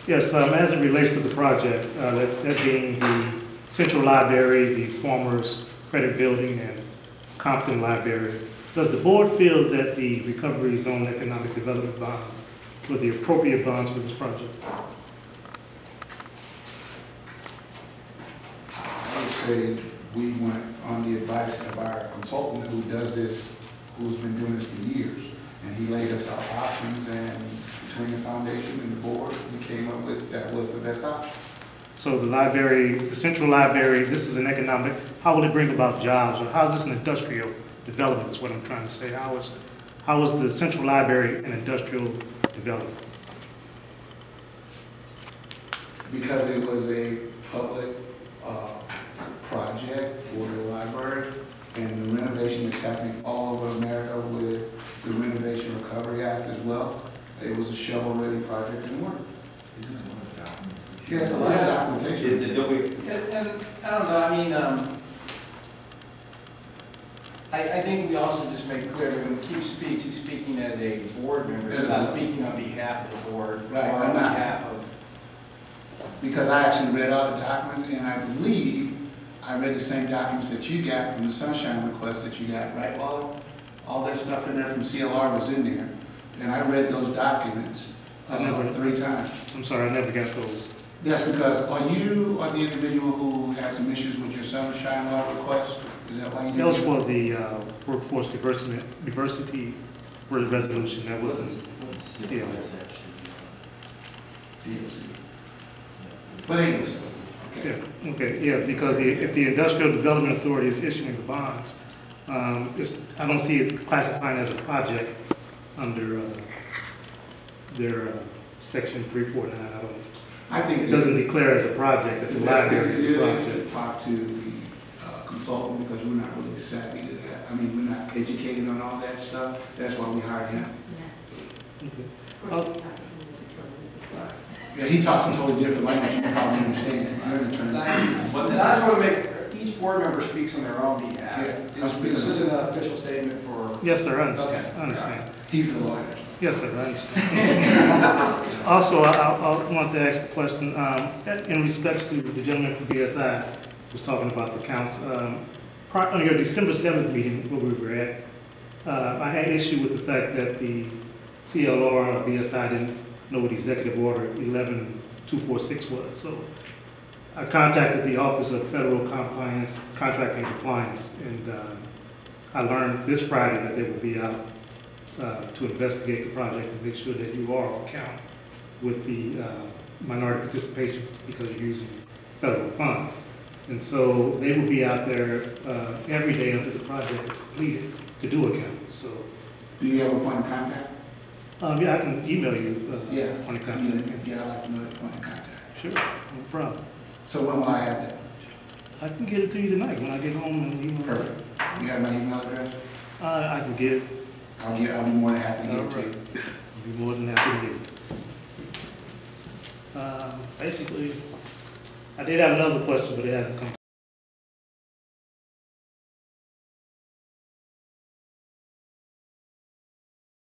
Yes, as it relates to the project, that being the Central Library, the Farmers Credit Building, and Compton Library, does the board feel that the Recovery Zone Economic Development bonds were the appropriate bonds for this project? I would say we went on the advice of our consultant who does this, who's been doing this for years. And he laid us out options, and between the foundation and the board, we came up with that was the best option. So the library, the Central Library, this is an economic, how will it bring about jobs? Or how is this an industrial development is what I'm trying to say. How is the Central Library an industrial development? Because it was a public project for the library, and the renovation is happening all over America with the Renovation Recovery Act as well. It was a shovel-ready project in work. Yes, a lot of documentation. And I don't know, I mean, I think we also just make clear that when Keith speaks, he's speaking as a board member. He's not speaking on behalf of the board. Right, or on behalf of. Because I actually read all the documents, and I believe I read the same documents that you got from the sunshine request that you got, right, Waller? All that stuff in there from CLR was in there. And I read those documents 3 times. I'm sorry, I never got those. That's because, are you the individual who had some issues with your sunshine law request? Is that why you did that? Was for the workforce diversity resolution. That wasn't CLR. But anyways, okay. Yeah, okay, yeah, because if the Industrial Development Authority is issuing the bonds, I don't see it classifying as a project under their section 349. I think it doesn't declare as a project. It's a library project. Talk to the consultant, because we're not really savvy to that. I mean, we're not educated on all that stuff. That's why we hired him. Okay. Yeah, he talks in totally different language. You can probably understand. You're an attorney. And I just want to make, each board member speaks on their own behalf. Yeah, This isn't an official statement for. Yes, sir, I understand. Okay. I understand. He's a lawyer. Yes, sir, I understand. Also, I want to ask a question in respect to the gentleman from BSI was talking about the counts. On your December 7th meeting, where we were at, I had issue with the fact that the CLR or BSI didn't know what Executive Order 11246 was. So I contacted the Office of Federal Compliance, Contracting and Compliance, and I learned this Friday that they will be out to investigate the project and make sure that you are on count with the minority participation because you're using federal funds. And so they will be out there every day until the project is completed to do a count. So, do you have a point of contact? Yeah, I can email you point of contact. Yeah, I'd like to know the point of contact. Sure, no problem. So when will I have that? I can get it to you tonight when I get home and email. Perfect. You have my email address? I can get it. I'll be more than happy to get it to you. I'll be more than happy to get it. Basically, I did have another question, but it hasn't come